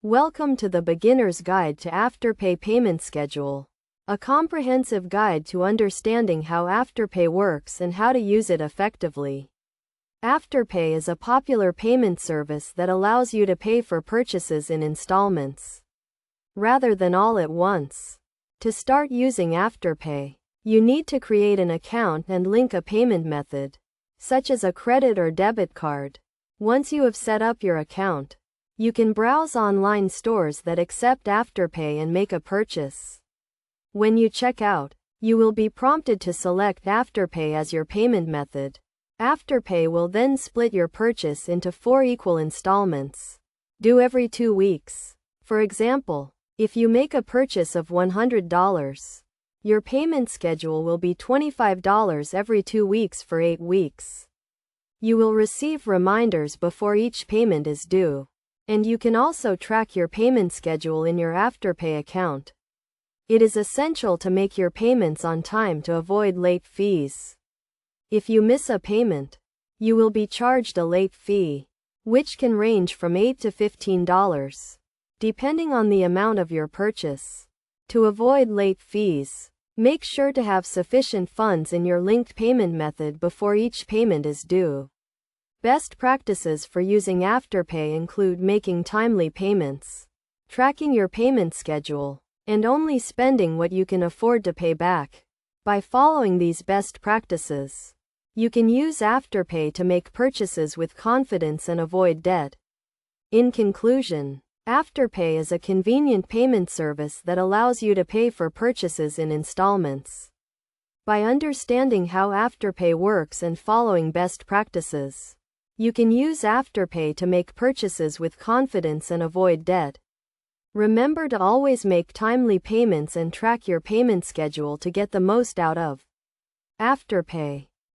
Welcome to the Beginner's Guide to Afterpay Payment Schedule, a comprehensive guide to understanding how Afterpay works and how to use it effectively. Afterpay is a popular payment service that allows you to pay for purchases in installments, rather than all at once. To start using Afterpay, you need to create an account and link a payment method, such as a credit or debit card. Once you have set up your account, you can browse online stores that accept Afterpay and make a purchase. When you check out, you will be prompted to select Afterpay as your payment method. Afterpay will then split your purchase into 4 equal installments, due every 2 weeks. For example, if you make a purchase of $100, your payment schedule will be $25 every 2 weeks for 8 weeks. You will receive reminders before each payment is due, and you can also track your payment schedule in your Afterpay account. It is essential to make your payments on time to avoid late fees. If you miss a payment, you will be charged a late fee, which can range from $8 to $15, depending on the amount of your purchase. To avoid late fees, make sure to have sufficient funds in your linked payment method before each payment is due. Best practices for using Afterpay include making timely payments, tracking your payment schedule, and only spending what you can afford to pay back. By following these best practices, you can use Afterpay to make purchases with confidence and avoid debt. In conclusion, Afterpay is a convenient payment service that allows you to pay for purchases in installments. By understanding how Afterpay works and following best practices, you can use Afterpay to make purchases with confidence and avoid debt. Remember to always make timely payments and track your payment schedule to get the most out of Afterpay.